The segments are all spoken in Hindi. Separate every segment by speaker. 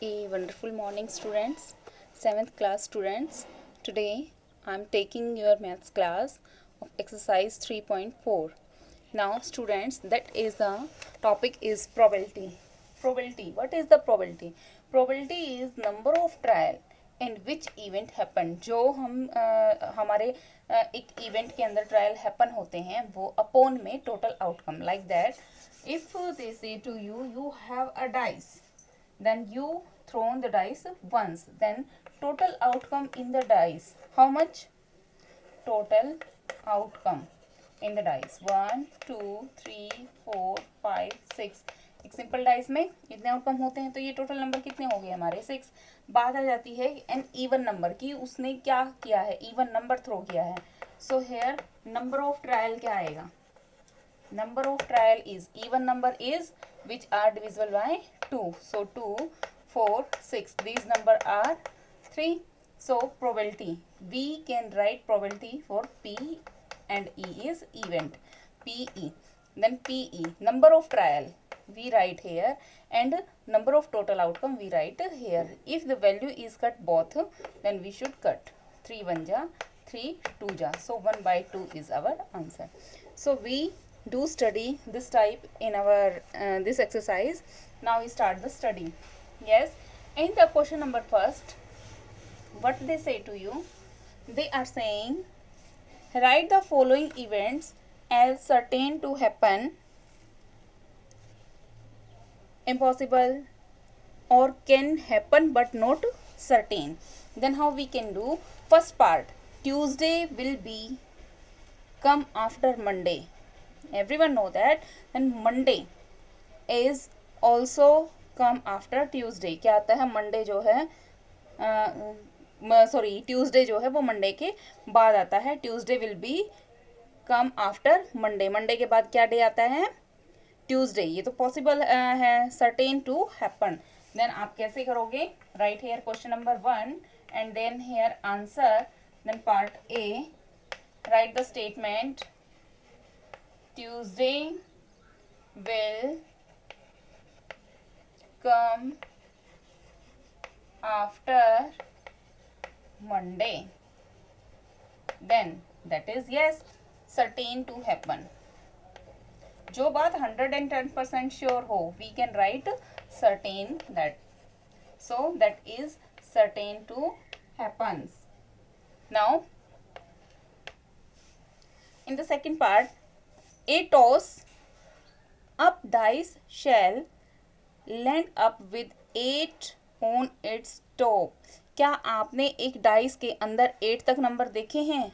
Speaker 1: A wonderful morning, students, 7th class students. Today I am taking your maths class of exercise 3.4. Now, students, that is the topic is probability. Probability. What is the probability? Probability is number of trial in which event happen. जो हमारे एक इवेंट के अंदर ट्रायल हैपन होते हैं वो अपॉन में total outcome like that if they say to you you have a dice, then you thrown the dice once, then total outcome in the dice, how much? Total outcome in the dice 1 2 3 4 5 6. एक सिंपल डाइस में इतने आउटकम होते हैं तो ये टोटल नंबर कितने हो गए हमारे 6. बात आ जाती है एन इवन नंबर की, उसने क्या किया है, इवन नंबर थ्रो किया है. So here number of trial क्या आएगा? Number of trial is even number is which are divisible by 2. So 2, 4, 6. These number are 3. So probability. We can write probability for P and E is event. PE. Then PE. Number of trial we write here and number of total outcome we write here. If the value is cut both, then we should cut. 3 1 ja, 3 2 ja. So 1 by 2 is our answer. So we do study this type in our this exercise. Now we start the study. Yes, in the question number first, what they say to you, they are saying write the following events as certain to happen, impossible, or can happen but not certain. Then how we can do? First part, Tuesday will be come after Monday. Everyone know that. Then Monday is also come after Tuesday. क्या आता है? Monday जो है सॉरी Tuesday जो है वो Monday के बाद आता है. Tuesday will be come after Monday. Monday के बाद क्या डे आता है? Tuesday. ये तो possible है, certain to happen. Then आप कैसे करोगे? Write here question number 1 and then here answer. Then part A, write the statement Tuesday will come after Monday. Then that is yes, certain to happen. जो बात 110% sure हो, we can write certain that. So that is certain to happens. Now in the second part, a toss up dice shall land up with 8 on its top. क्या आपने एक डाइस के अंदर 8 तक नंबर देखे हैं?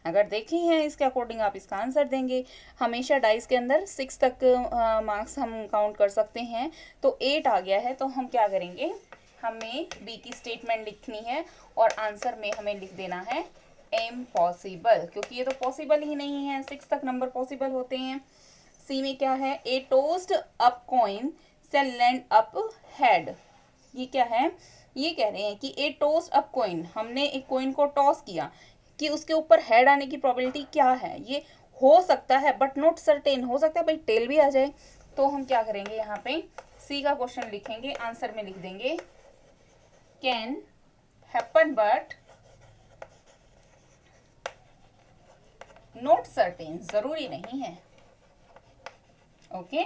Speaker 1: अगर देखे हैं इसके अकॉर्डिंग आप इसका आंसर देंगे. हमेशा डाइस के अंदर 6 तक मार्क्स हम काउंट कर सकते हैं. तो 8 आ गया है तो हम क्या करेंगे, हमें बी की स्टेटमेंट लिखनी है और आंसर में हमें लिख देना है इम्पॉसिबल, क्योंकि ये तो पॉसिबल ही नहीं है. 6 तक नंबर पॉसिबल होते हैं. सी में क्या है? A tossed up coin shall land up head. ये क्या है? ये कह रहे हैं कि ए टोस्ट अप कॉइन, हमने एक कॉइन को टॉस किया कि उसके ऊपर हेड आने की प्रोबेबिलिटी क्या है? ये हो सकता है बट नॉट सर्टेन. हो सकता है भाई टेल भी आ जाए. तो हम क्या करेंगे, यहाँ पे सी का क्वेश्चन लिखेंगे, आंसर में लिख देंगे can happen but not certain. जरूरी नहीं है. ओके,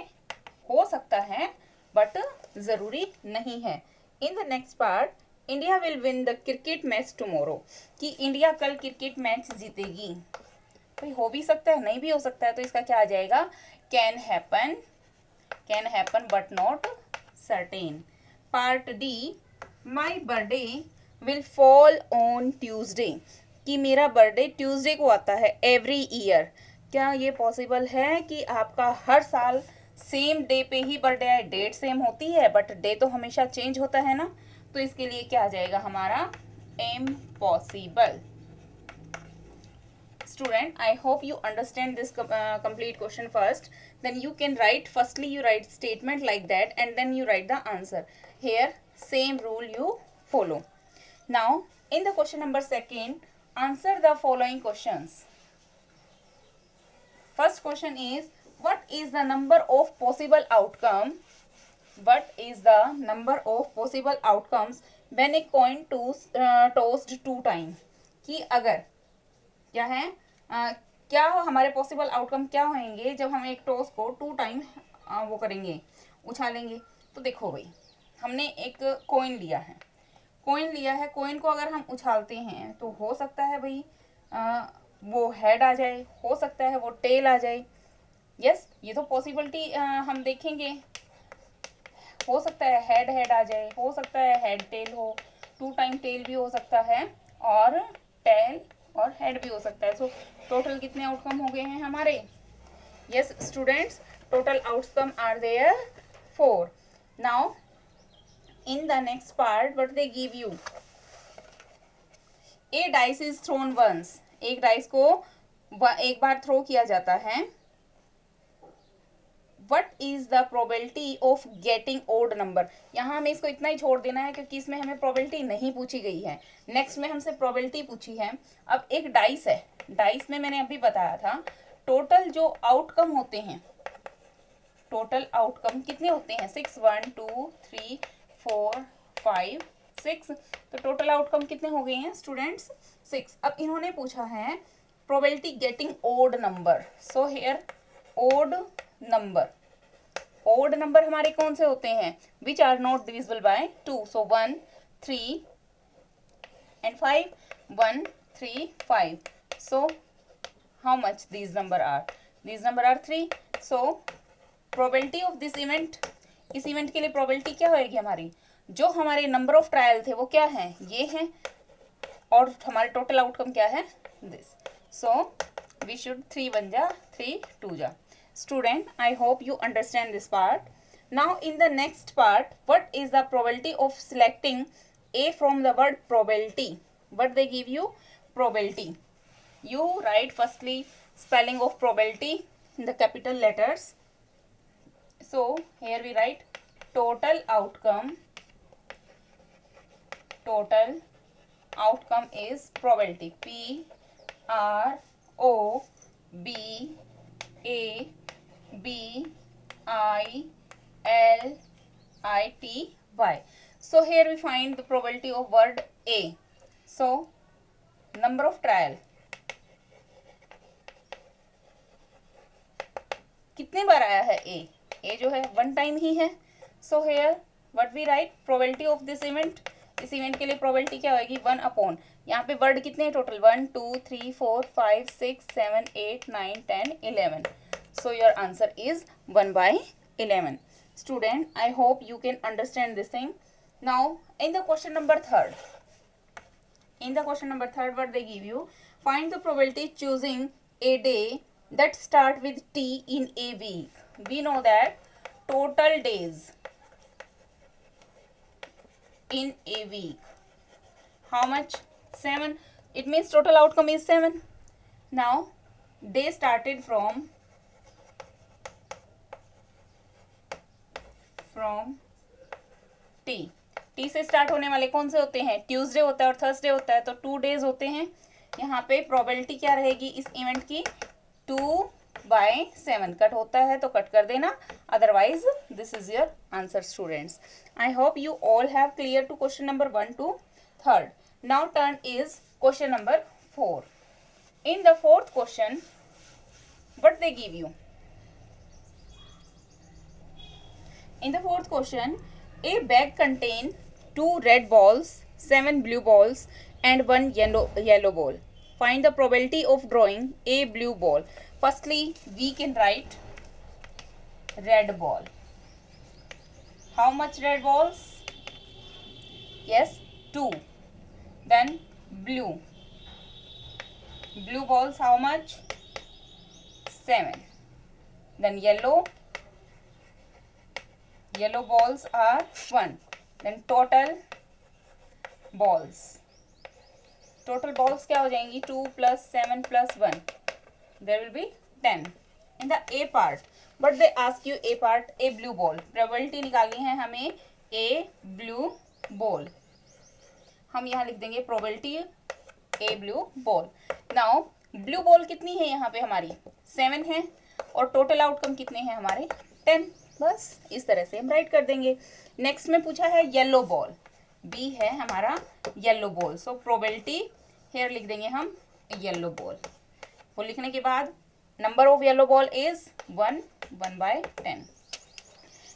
Speaker 1: हो सकता है बट जरूरी नहीं है. इन the next part, India will win the cricket match tomorrow. कि इंडिया कल क्रिकेट मैच जीतेगी. भाई हो भी सकता है, नहीं भी हो सकता है. तो इसका क्या आ जाएगा? Can happen but not certain. Part D, my birthday will fall on Tuesday. कि मेरा बर्थडे ट्यूसडे को आता है एवरी ईयर. क्या ये पॉसिबल है कि आपका हर साल सेम डे पे ही बर्थडे आए? डेट सेम होती है बट डे तो हमेशा चेंज होता है ना. तो इसके लिए क्या आ जाएगा हमारा? Impossible. Student, I hope you understand this complete question first. Then you can write, firstly you write statement like that and then you write the answer. Here same rule you follow. Now in the question number second, answer the following questions. First question is, what is the number of possible outcome what is the number of possible outcomes when a coin tossed 2 times? कि अगर क्या है क्या हमारे पॉसिबल आउटकम क्या होंगे जब हम एक टॉस को 2 टाइम वो करेंगे, उछालेंगे। तो देखो भाई, हमने एक कॉइन लिया है, कॉइन को अगर हम उछालते हैं तो हो सकता है भाई वो हेड आ जाए, हो सकता है वो टेल आ जाए। यस, ये तो पॉसिबिलिटी हम देखेंगे। हो सकता है हेड आ जाए, हो सकता है हेड टेल हो, 2 टाइम टेल भी हो सकता है और टेल और हेड भी हो सकता है। सो टोटल कितने आउटकम हो गए हैं हमारे? Yes students, total outcome are there 4. Now in the next part what they give you, a dice is thrown once, एक डाइस को एक बार थ्रो किया जाता है। What is the probability of getting odd number, यहाँ हमें इसको इतना ही छोड़ देना है क्योंकि इसमें हमें प्रोबेबिलिटी नहीं पूछी गई है। नेक्स्ट में हमसे प्रोबेबिलिटी पूछी है। अब एक डाइस है, डाइस में मैंने अभी बताया था टोटल जो आउटकम होते हैं, टोटल आउटकम कितने होते हैं? 6, 1 2 3 4 5 6। तो टोटल आउटकम कितने हो गए हैं स्टूडेंट्स? 6। अब इन्होंने पूछा है probability getting odd number. So here odd number, odd number हमारे कौन से होते हैं? Which are not divisible by 2। So 1 3 and 5, 1 3 5. So how much these number are? These number are 3. So probability of this event, इस इवेंट के लिए प्रोबेबिलिटी क्या होएगी हमारी? जो हमारे नंबर ऑफ ट्रायल थे वो क्या हैं? ये हैं। और हमारे टोटल आउटकम क्या है? दिस। सो वी शुड 3 1 जा 3 2 जा। Student, I hope you understand this part. Now in the next part, what is the probability of selecting A from the word probability? What they give you? Probability. You write firstly spelling of probability in the capital letters. So here we write total outcome. Total outcome is probability. P R O B A B I L I T Y. So here we find the probability of word A. So number of trial, कितने बार आया है A? A जो है 1 टाइम ही है। So here what we write? Probability of this event. इस इवेंट के लिए प्रोबेबिलिटी क्या होगी? 1 अपॉन, यहाँ पे वर्ड कितने हैं total? 1 2 3 4 5 6 7 8 9 10 11. So your answer is 1/11. Student, I hope you can understand this thing. Now in the question number 3rd, what they give you? Find the probability choosing a day that start with T in a week. We know that total days in a week, how much? 7. It means total outcome is 7. Now day started from T से स्टार्ट होने वाले कौन से होते हैं? ट्यूसडे होता है और थर्सडे होता है, तो 2 डेज होते हैं। यहाँ पे प्रोबेबिलिटी क्या रहेगी इस इवेंट की? 2/7। कट होता है तो कट कर देना, otherwise this is your answer students. I hope you all have clear to question number 1 to 3rd. Now turn is question number 4. In the 4th question what they give you? In the 4th question, a bag contains 2 red balls, 7 blue balls and 1 yellow ball. Find the probability of drawing a blue ball. Firstly, we can write red ball. How much red balls? Yes, 2. Then blue. Blue balls how much? 7. Then yellow balls are 1. Then total balls क्या हो जाएंगी? 2 + 7 + 1, there will be 10. In the A part, but they ask you A part, a blue ball. Probability निकालनी है हमें A blue ball. हम यहाँ लिख देंगे probability A blue ball. Now blue ball कितनी है यहाँ पे हमारी? 7 है और टोटल आउटकम कितने हैं हमारे? 10. बस इस तरह से हम राइट कर देंगे। नेक्स्ट में पूछा है येलो बॉल, बी है हमारा yellow ball, so probability here लिख देंगे हम येलो बॉल। वो लिखने के बाद number of yellow ball is 1/10।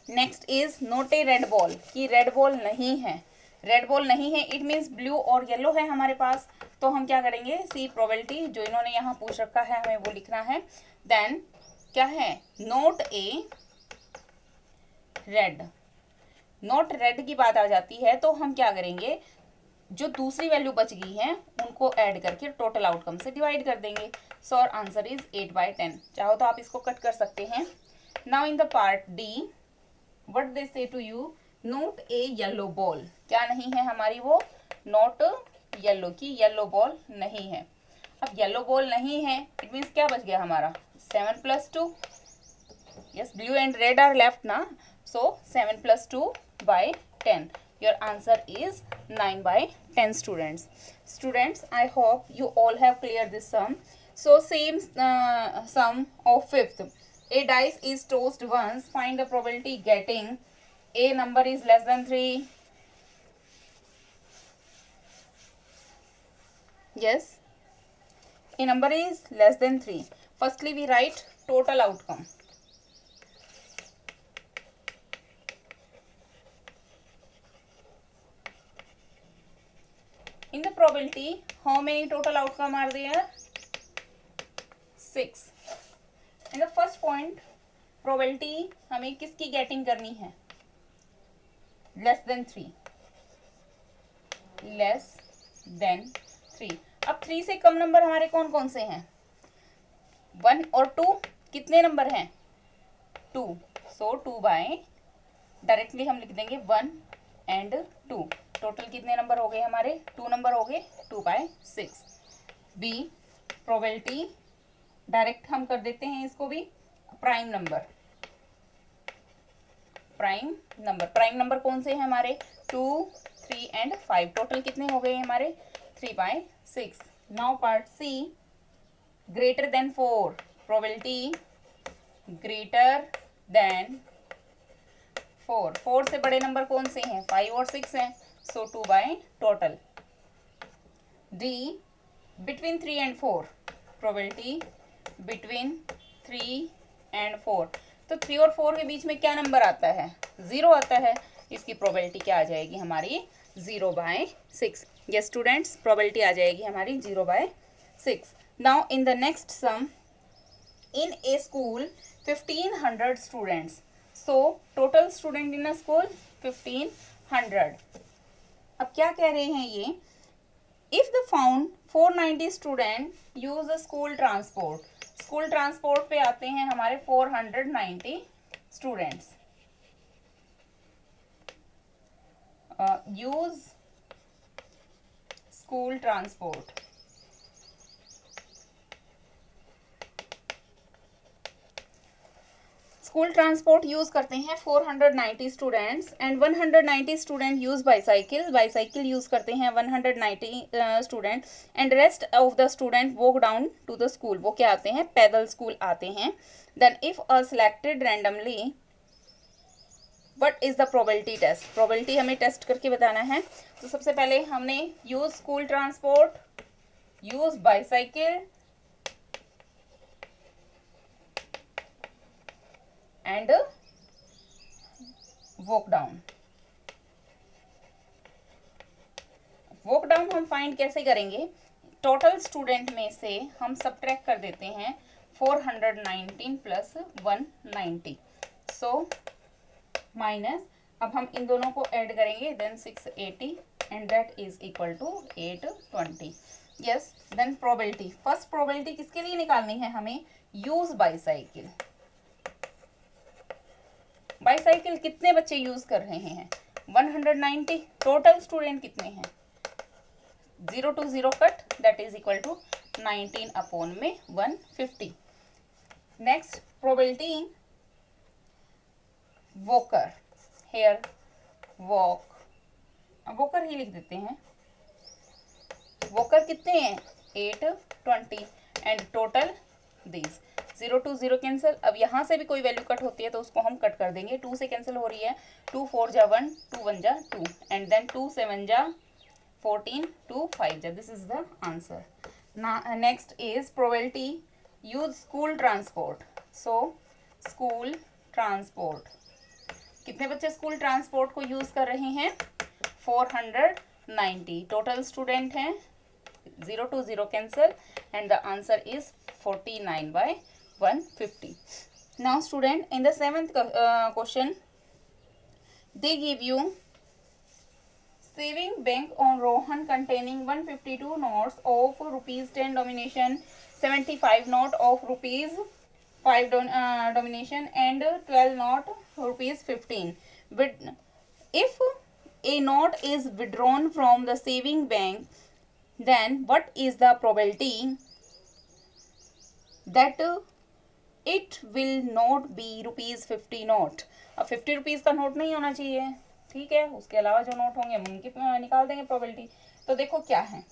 Speaker 1: Next is not a red ball, कि रेड बॉल नहीं है, रेड बॉल नहीं है इट मीन्स ब्लू और येलो है हमारे पास, तो हम क्या करेंगे सी प्रोबेबिलिटी जो इन्होंने यहाँ पूछ रखा है हमें वो लिखना है। देन क्या है not a red, not red की बात आ जाती है तो हम क्या करेंगे जो दूसरी वैल्यू बच गई है उनको ऐड करके टोटल आउटकम से डिवाइड कर देंगे। सो और आंसर इज 8/10। चाहो तो आप इसको कट कर सकते हैं। Now in the part D what they say to you, not a yellow ball, क्या नहीं है हमारी वो नोट येलो की येलो बॉल नहीं है। अब येलो बॉल नहीं है इट मीन्स क्या बच गया हमारा 7 + 2, yes blue and red are left ना, so 7 + 2/10। Your answer is 9/10 students. Students, I hope you all have cleared this sum. So same sum of fifth. A dice is tossed once. Find the probability getting a number is less than 3. Yes, a number is less than 3. Firstly, we write total outcome. In the probability, how many total outcome are there? 6. In the first point, probability हमें किसकी गेटिंग करनी है? Less than 3. Less than 3. अब 3 से कम नंबर हमारे कौन कौन से हैं? 1 और 2 कितने नंबर हैं? 2. सो 2/, डायरेक्टली हम लिख देंगे 1 and 2। टोटल कितने नंबर हो गए हमारे? 2 नंबर हो गए, 2/6। बी प्रोबेबिलिटी डायरेक्ट हम कर देते हैं इसको भी प्राइम नंबर, प्राइम नंबर कौन से हैं हमारे? 2, 3 and 5। टोटल कितने हो गए हमारे? 3/6। Now part C greater than 4, probability greater than 4 से बड़े नंबर कौन से हैं? 5 और 6 हैं, सो 2/, total. D between 3 and 4, probability between 3 and 4। तो 3 और 4 के बीच में क्या नंबर आता है? 0 आता है, इसकी प्रोबेबिलिटी क्या आ जाएगी हमारी? 0/6। यस स्टूडेंट्स, प्रोबेबिलिटी आ जाएगी हमारी 0/6। Now in the next sum, in A school 1500 students, so total student in a school 1500। अब क्या कह रहे हैं ये? If the found 490 student use a school transport, school transport पे आते हैं हमारे 490 students, use school transport. School transport use करते हैं 490 students and 190 student use bicycle, bicycle use करते हैं 190 student and rest of the student walk down to the school, वो क्या आते हैं? पैदल स्कूल आते हैं। Then if a selected randomly, what is the probability test, probability हमें टेस्ट करके बताना है। तो सबसे पहले हमने use school transport, use bicycle and walk down. Walk down हम फाइंड कैसे करेंगे? टोटल स्टूडेंट में से हम सबट्रैक्ट कर देते हैं 419 + 190, सो माइनस, अब हम इन दोनों को ऐड करेंगे, then 680 and that is equal to 820। Yes, then probability, first probability किसके लिए निकालनी है हमें? Use bicycle. बाईसाइकिल कितने बच्चे यूज कर रहे हैं? 190। टोटल स्टूडेंट कितने हैं? 0 to 0 cut, that is equal to 19/150। Next probability walker, here walk, walker ही लिख देते हैं। वॉकर कितने हैं? 820 and total this 0 to 0 cancel. अब यहाँ से भी कोई वैल्यू कट होती है तो उसको हम कट कर देंगे। 2 से कैंसिल हो रही है, 2 4 जा 1, 2 1 जा 2, एंड देन 2 7 जा 14, 2 5 जा। This is the answer. Next is probability use school transport. So school transport, कितने बच्चे स्कूल ट्रांसपोर्ट को यूज कर रहे हैं? 490 टोटल स्टूडेंट हैं। 0 to 0 cancel and the answer is 49 by 150. Now student, in the 7th question they give you saving bank on Rohan containing 152 notes of rupees 10 denomination, 75 note of rupees 5 denomination and 12 note rupees 15. If a note is withdrawn from the saving bank, then what is the probability that it will not be rupees 50 note? अब 50 रुपीज़ का नोट नहीं होना चाहिए, ठीक है, उसके अलावा जो नोट होंगे हम उनकी निकाल देंगे प्रोबेबिलिटी। तो देखो क्या है,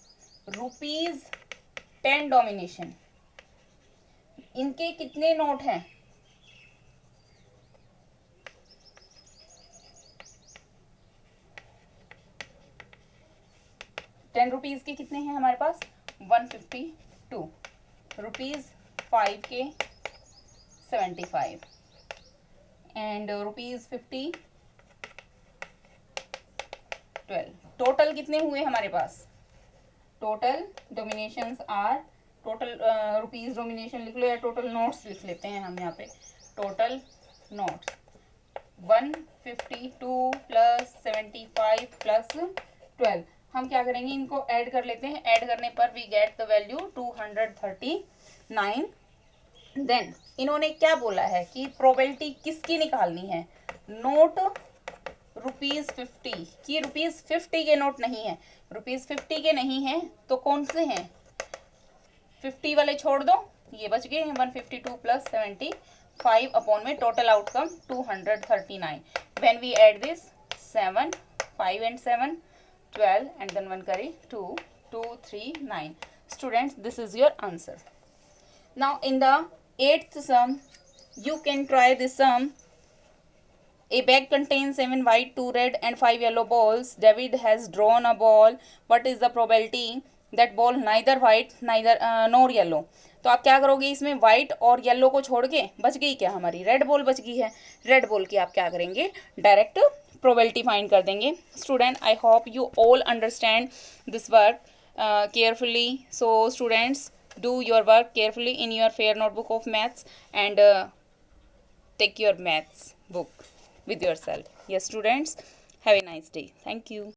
Speaker 1: रुपीज़ 10 डोमिनेशन, इनके कितने नोट हैं? 10 रुपीज़ के कितने हैं हमारे पास? 152। रुपीज़ 5 के 75 एंड रुपीज़ 50 12। टोटल कितने हुए हमारे पास? Total denominations are, total rupees denomination लिख लो या टोटल नोट्स लिख लेते हैं हम यहाँ पे। Total notes 152 plus 75 plus 12। हम क्या करेंगे, इनको ऐड कर लेते हैं। ऐड करने पर we get the value 239। Then इन्होंने क्या बोला है कि प्रोबेबिलिटी किसकी निकालनी है? नोट रुपीज़ 50 की। रुपीज़ 50 के नोट नहीं है, रुपीज़ 50 के नहीं हैं तो कौन से हैं? 50 वाले छोड़ दो, ये बच गए हैं 152 प्लस 75 अपॉन में total outcome 239। When we add this 7 5 and 7 12 and then 1 carry 2 2 3 9। Students, this is your answer. Now in the 8th sum you can try this sum. A bag contains 7 white, 2 red and 5 yellow balls. David has drawn a ball. What is the probability that ball neither white neither nor yellow? तो आप क्या करोगे, इसमें व्हाइट और येलो को छोड़ के बच गई क्या हमारी? रेड बॉल बच गई है। रेड बॉल की आप क्या करेंगे, डायरेक्ट प्रोबेबिलिटी फाइंड कर देंगे। Student, I hope you all understand this work carefully. So students, do your work carefully in your fair notebook of maths and take your maths book with yourself. Yes students, have a nice day. Thank you.